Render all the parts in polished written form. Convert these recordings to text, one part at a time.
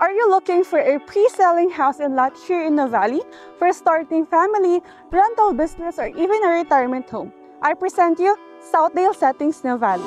Are you looking for a pre-selling house and lot here in Nuvali for starting family, rental business, or even a retirement home? I present you Southdale Settings Nuvali.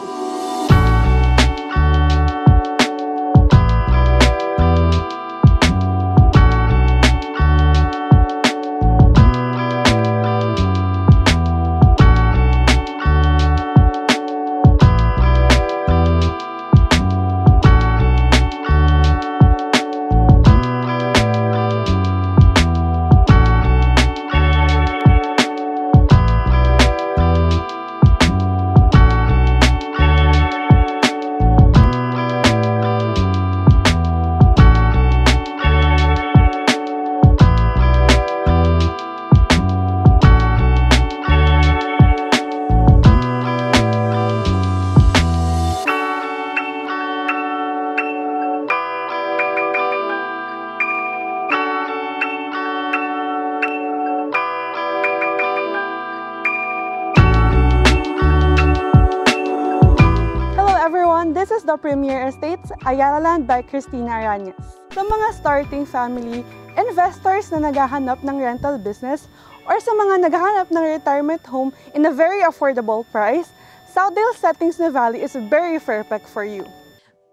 This is the Premier Estates, Ayala Land by Cristina Arañez. Sa mga starting family, investors na naghahanap ng rental business, or sa mga naghahanap ng retirement home in a very affordable price, Southdale Settings Nuvali is very perfect for you.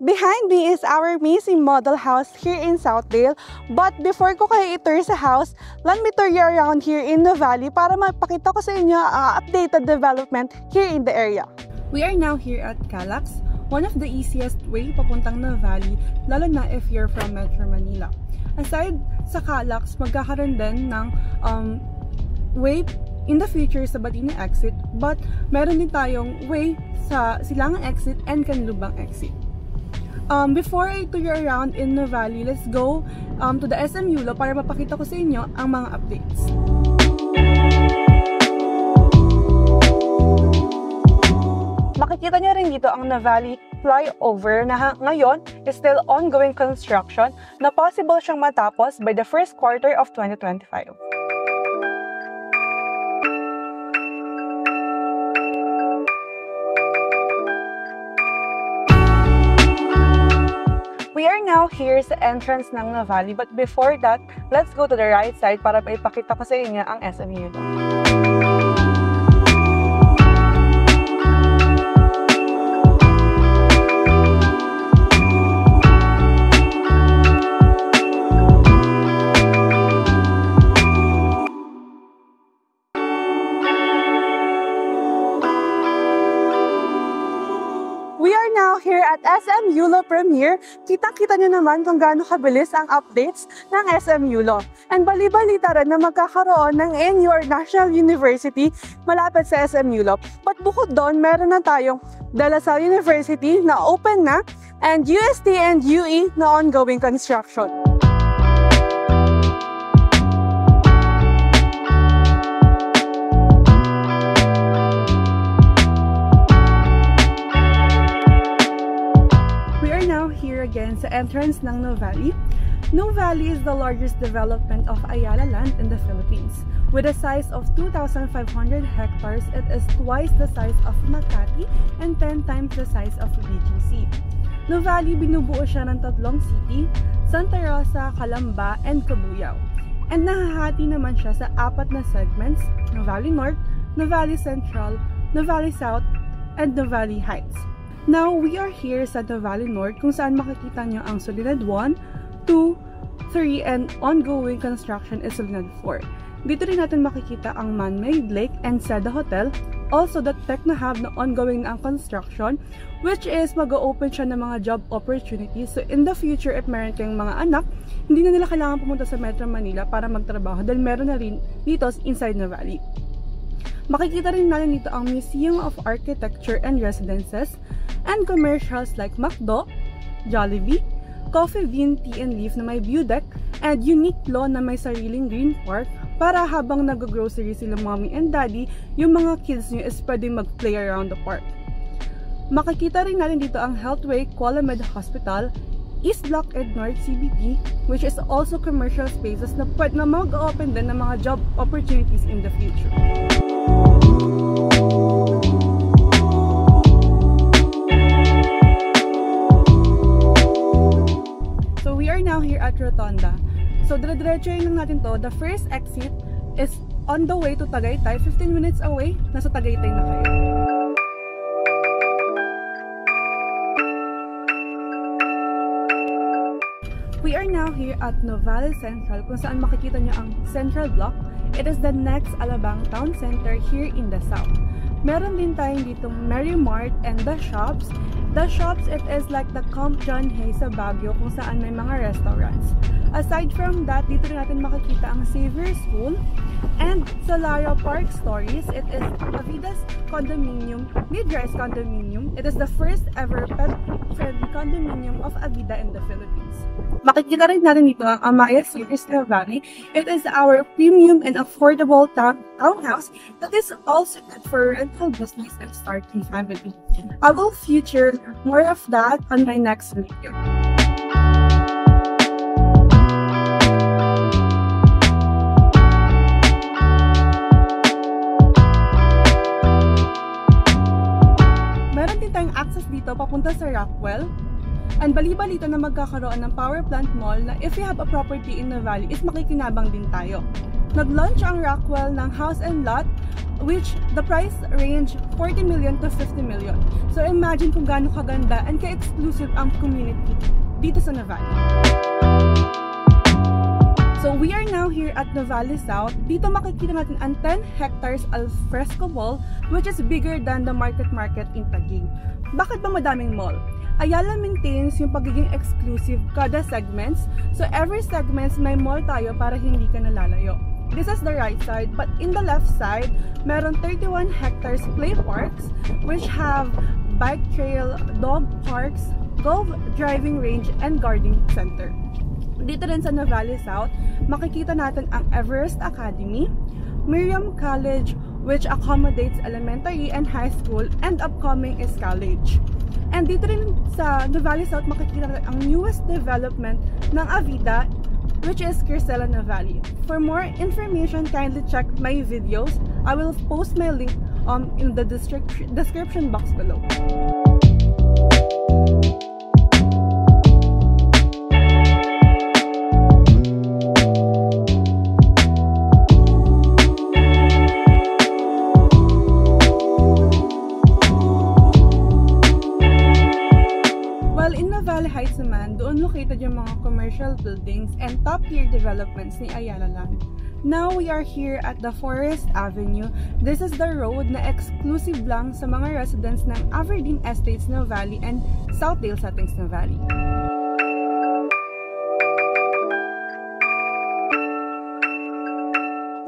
Behind me is our amazing model house here in Southdale. But before ko kayo i-tour sa house, let me tour you around here in Nuvali para mapakita ko sa inyo ang updated development here in the area. We are now here at Calax, one of the easiest way papuntang Nuvali, lalo na if you're from Metro Manila. Aside sa Calax, magkakaroon din ng way in the future sa Batini exit, but meron din tayong way sa Silangan exit and Canlubang exit. Before I tour you around in Nuvali, let's go to the SM Yulo para mapakita ko sa inyo ang mga updates. Makikita nyo rin dito ang Nuvali flyover na ngayon is still ongoing construction na possible siyang matapos by the first quarter of 2025. We are now here sa entrance ng Nuvali, but before that, let's go to the right side para maipakita ko sa inyo ang SM Yulo. Here at SM Yulo Premier, kitang-kita nyo naman kung gaano kabilis ang updates ng SM Yulo. And bali-balita rin na magkakaroon ng NU or National University malapit sa SM Yulo. But bukod doon, meron na tayong De La Salle University na open na and UST and UE na ongoing construction. Again sa entrance ng Nuvali. Nuvali is the largest development of Ayala Land in the Philippines. With a size of 2,500 hectares, it is twice the size of Makati and 10 times the size of BGC. Nuvali binubuo siya ng tatlong city, Santa Rosa, Calamba, and Cabuyao. And nahahati naman siya sa apat na segments, Nuvali North, Nuvali Central, Nuvali South, and Nuvali Heights. Now, we are here sa Nuvali North kung saan makikita nyo ang Soledad 1, 2, 3, and ongoing construction is Soledad 4. Dito rin natin makikita ang man-made lake and Seda Hotel. Also, the Techno Hub na ongoing ang construction, which is mag-open siya ng mga job opportunities. So, in the future, if meron kayong mga anak, hindi na nila kailangan pumunta sa Metro Manila para magtrabaho dahil meron na rin dito inside Nuvali. Makikita rin natin dito ang Museum of Architecture and Residences, and commercials like McDo, Jollibee, Coffee Bean Tea and Leaf na may view deck, and unique lawn na may sariling green park para habang nag-grocery sila mommy and daddy, yung mga kids nyo is pwedeng mag-play around the park. Makikita rin natin dito ang Healthway Kuala Med Hospital, East Block and North CBD, which is also commercial spaces na pwede na mag-open din ng mga job opportunities in the future. now here at Rotonda. So, dire-diretsuhin lang natin to. The first exit is on the way to Tagaytay. 15 minutes away, nasa Tagaytay na kayo. We are now here at Novales Central, kung saan makikita nyo ang Central Block. It is the next Alabang Town Center here in the South. Meron din tayong ditong Mary Mart and the shops. The shops, it is like the Camp John Hay sa Baguio, kung saan may mga restaurants. Aside from that, dito rin natin makikita ang Xavier School. And sa Lara Park Stories, it is Avida's condominium, mid-rise condominium. It is the first ever pet-friendly condominium of Avida in the Philippines. Makikita rin natin dito ang Amaya Series Valley. It is our premium and affordable townhouse that is also good for rental business and starting family. I will feature more of that on my next video. Meron din tayong access dito papunta sa Rockwell. And bali-balita na magkakaroon ng power plant mall na if you have a property in the valley is makikinabang din tayo. Nag-launch ang Rockwell ng house and lot which the price range 40 million to 50 million. So imagine kung gaano kaganda and ka-exclusive ang community dito sa Nuvali. So we are now here at Nuvali South. Dito makikita natin ang 10 hectares alfresco mall which is bigger than the market in Taguig. Bakit ba madaming mall? Ayala maintains yung pagiging exclusive kada segments. So every segments may mall tayo para hindi ka nalalayo. This is the right side, but in the left side, meron 31 hectares play parks which have bike trail, dog parks, golf driving range, and gardening center. Dito rin sa Nuvali South, makikita natin ang Everest Academy, Miriam College which accommodates elementary and high school, and upcoming is college. And dito rin sa Nuvali South makikita natin ang newest development ng Avida which is Cristela Nuvali. For more information, kindly check my videos. I will post my link in the description box below. Heights naman, doon located yung mga commercial buildings and top-tier developments ni Ayala Land. Now we are here at the Forest Avenue. This is the road na exclusive lang sa mga residents ng Aberdeen Estates Nuvali and Southdale Settings Nuvali.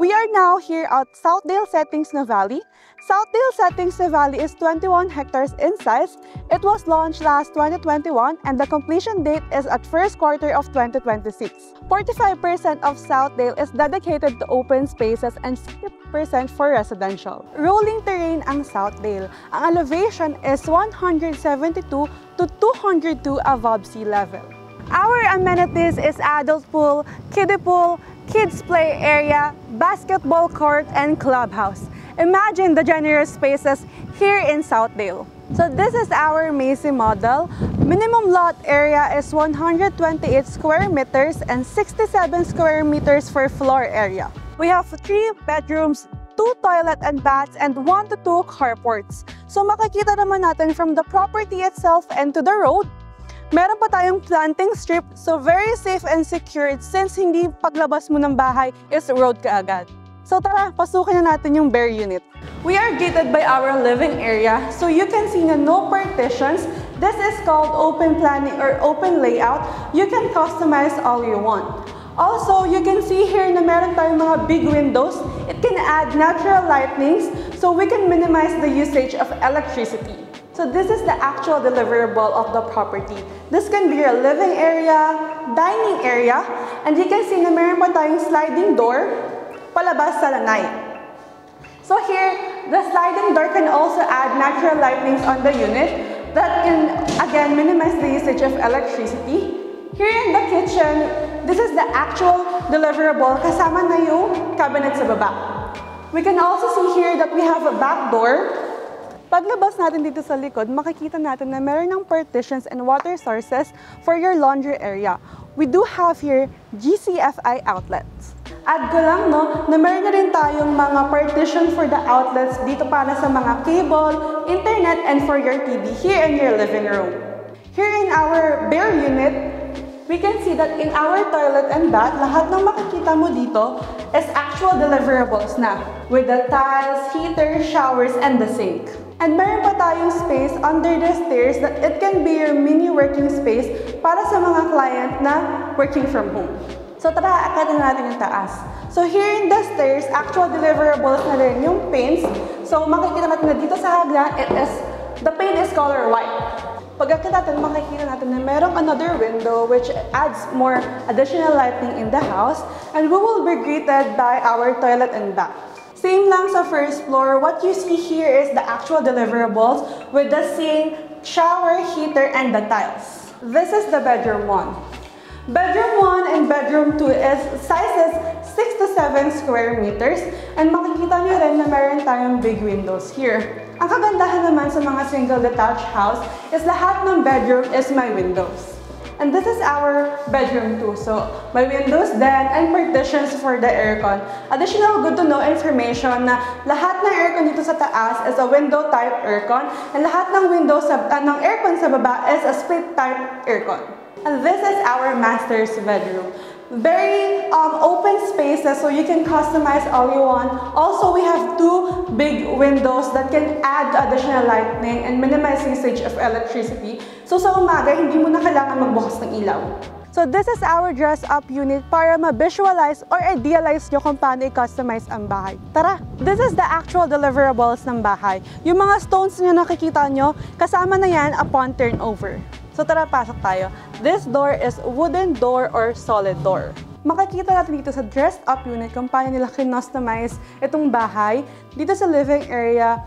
We are now here at Southdale Settings Nuvali. Southdale Settings Nuvali is 21 hectares in size. It was launched last 2021 and the completion date is at first quarter of 2026. 45% of Southdale is dedicated to open spaces and 60% for residential. Rolling terrain ang Southdale. Ang elevation is 172 to 202 above sea level. Our amenities is adult pool, kiddie pool, kids play area, basketball court, and clubhouse. Imagine the generous spaces here in Southdale. So this is our Macy model. Minimum lot area is 128 square meters and 67 square meters for floor area. We have 3 bedrooms, 2 toilet and baths, and 1 to 2 carports. So makikita naman natin from the property itself and to the road. Meron pa tayong planting strip, so very safe and secured since hindi paglabas mo ng bahay is road kaagad. So tara, pasukin na natin yung bare unit. We are gated by our living area, so you can see na no partitions. This is called open planning or open layout. You can customize all you want. Also, you can see here na meron tayong mga big windows. It can add natural lightnings, so we can minimize the usage of electricity. So this is the actual deliverable of the property. This can be your living area, dining area, and you can see na meron pa tayong sliding door palabas sa lanay. So here, the sliding door can also add natural lightnings on the unit that can again minimize the usage of electricity. Here in the kitchen, this is the actual deliverable kasama na yung cabinet sa baba. We can also see here that we have a back door. Paglabas natin dito sa likod, makikita natin na meron ng partitions and water sources for your laundry area. we do have here GCFI outlets. Add ko lang na meron na rin tayong mga partition for the outlets dito para sa mga cable, internet, and for your TV here in your living room. Here in our bare unit, we can see that in our toilet and bath, lahat ng makikita mo dito is actual deliverables na with the tiles, heater, showers, and the sink. And meron pa tayong space under the stairs that it can be your mini working space para sa mga client na working from home. So tara, akitin natin yung taas. So here in the stairs, actual deliverables na rin yung paints. So makikita natin na dito sa hagdan, the paint is color white. Pag-akit natin, makikita natin na merong another window which adds more additional lighting in the house. And we will be greeted by our toilet and bath. Same lang sa first floor, what you see here is the actual deliverables with the sink, shower, heater, and the tiles. This is the bedroom 1. Bedroom 1 and bedroom 2 is sizes 6 to 7 square meters, and makikita nyo rin na meron tayong big windows here. Ang kagandahan naman sa mga single detached house is lahat ng bedroom is may windows. And this is our bedroom 2. So, may windows then and partitions for the aircon. Additional good to know information na lahat ng aircon dito sa taas is a window type aircon, and lahat ng windows ng aircon sa baba is a split type aircon. And this is our master's bedroom. Very open spaces, so you can customize all you want. Also, we have 2 big windows that can add additional lighting and minimize usage of electricity. So sa umaga, hindi mo na kailangan magbukas ng ilaw. So this is our dress-up unit para ma-visualize or idealize nyo kung paano i-customize ang bahay. Tara! This is the actual deliverables ng bahay. Yung mga stones nyo nakikita nyo, kasama na yan upon turnover. So tara, pasok tayo. This door is wooden door or solid door. Makikita natin dito sa dressed up unit kung paano nila kinostomize itong bahay. Dito sa living area,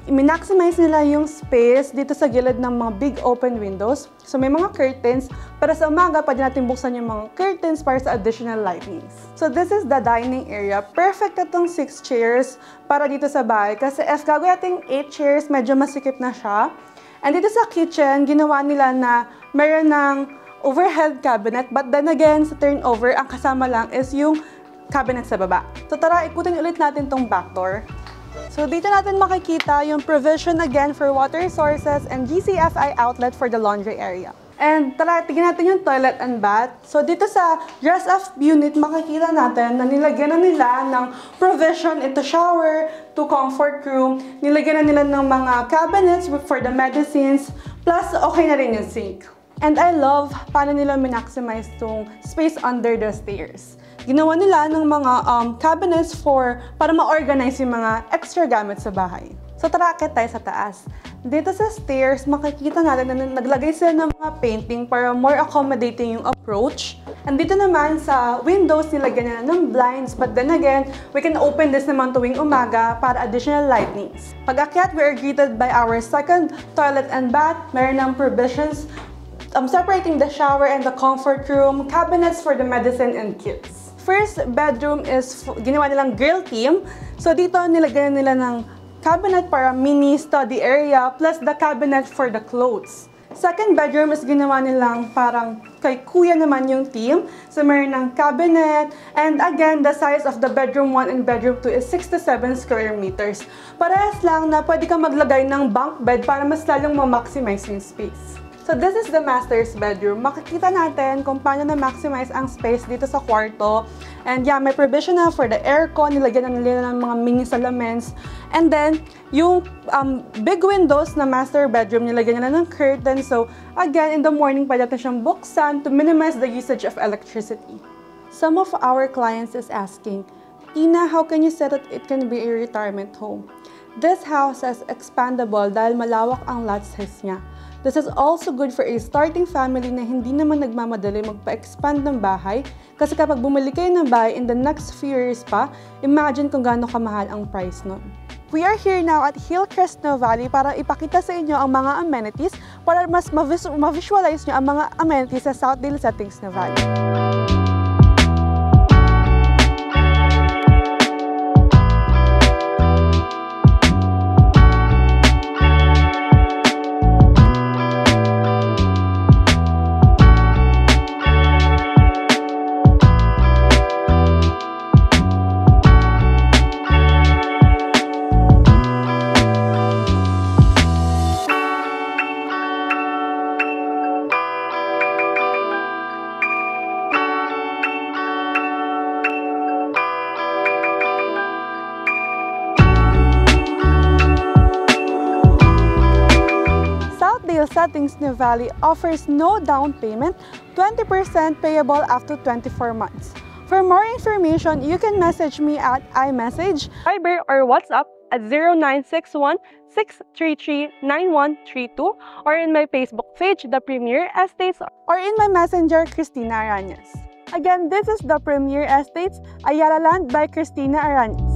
minaximize nila yung space dito sa gilid ng mga big open windows. So may mga curtains, para sa umaga, pwede natin buksan yung mga curtains para sa additional lightings. So this is the dining area. Perfect itong 6 chairs para dito sa bahay. Kasi if gagawin natin 8 chairs, medyo masikip na siya. And dito sa kitchen, ginawa nila na meron ng overhead cabinet, but then again, sa turnover, ang kasama lang is yung cabinet sa baba. So tara, ikutin ulit natin tong back door. So dito natin makikita yung provision again for water sources and GCFI outlet for the laundry area. And tara, tignan natin yung toilet and bath. So dito sa dress-up unit, makikita natin na nilagyan na nila ng provision ito shower to comfort room. Nilagyan na nila ng mga cabinets for the medicines. Plus, okay na rin yung sink. And I love paano nila minaximize tong space under the stairs. Ginawa nila ng mga cabinets para ma-organize yung mga extra gamit sa bahay. So tara, akit tayo sa taas. Dito sa stairs, makikita natin na naglagay sila ng mga painting para more accommodating yung approach. And dito naman sa windows, nilagyan nila ng blinds. But then again, we can open this naman tuwing umaga para additional lightnings. Pag akyat, we are greeted by our second toilet and bath. Meron ng provisions separating the shower and the comfort room, cabinets for the medicine and kids. First bedroom is ginawa nilang grill theme. So dito, nilagyan nila ng cabinet para mini study area plus the cabinet for the clothes. Second bedroom is ginawa nilang parang kay kuya naman yung theme. So meron ng cabinet, and again, the size of the bedroom 1 and bedroom 2 is 6 to 7 square meters. Parehas lang na pwede kang maglagay ng bunk bed para mas lalong ma-maximize yung space. So this is the master's bedroom. Makikita natin kung paano na-maximize ang space dito sa kwarto. And yeah, may provision na for the aircon, nilagyan na nila ng mga mini salamens. And then, yung big windows na master bedroom, nilagyan nila ng curtain. So again, in the morning, pwede natin siyang buksan to minimize the usage of electricity. Some of our clients is asking, Ina, how can you say that it can be a retirement home? This house is expandable dahil malawak ang lot size niya. This is also good for a starting family na hindi naman nagmamadali magpa-expand ng bahay, kasi kapag bumili kayo ng bahay in the next few years pa, imagine kung gaano kamahal ang price nun. We are here now at Hillcrest Snow Valley para ipakita sa inyo ang mga amenities para mas ma-visualize nyo ang mga amenities sa Southdale Settings Snow Valley. settings, Nuvali offers no down payment, 20% payable after 24 months. For more information, you can message me at iMessage, Viber, or WhatsApp at 0961-633-9132 or in my Facebook page, The Premier Estates, or in my messenger, Cristina Arañez. Again, this is The Premier Estates, Ayala Land by Cristina Arañez.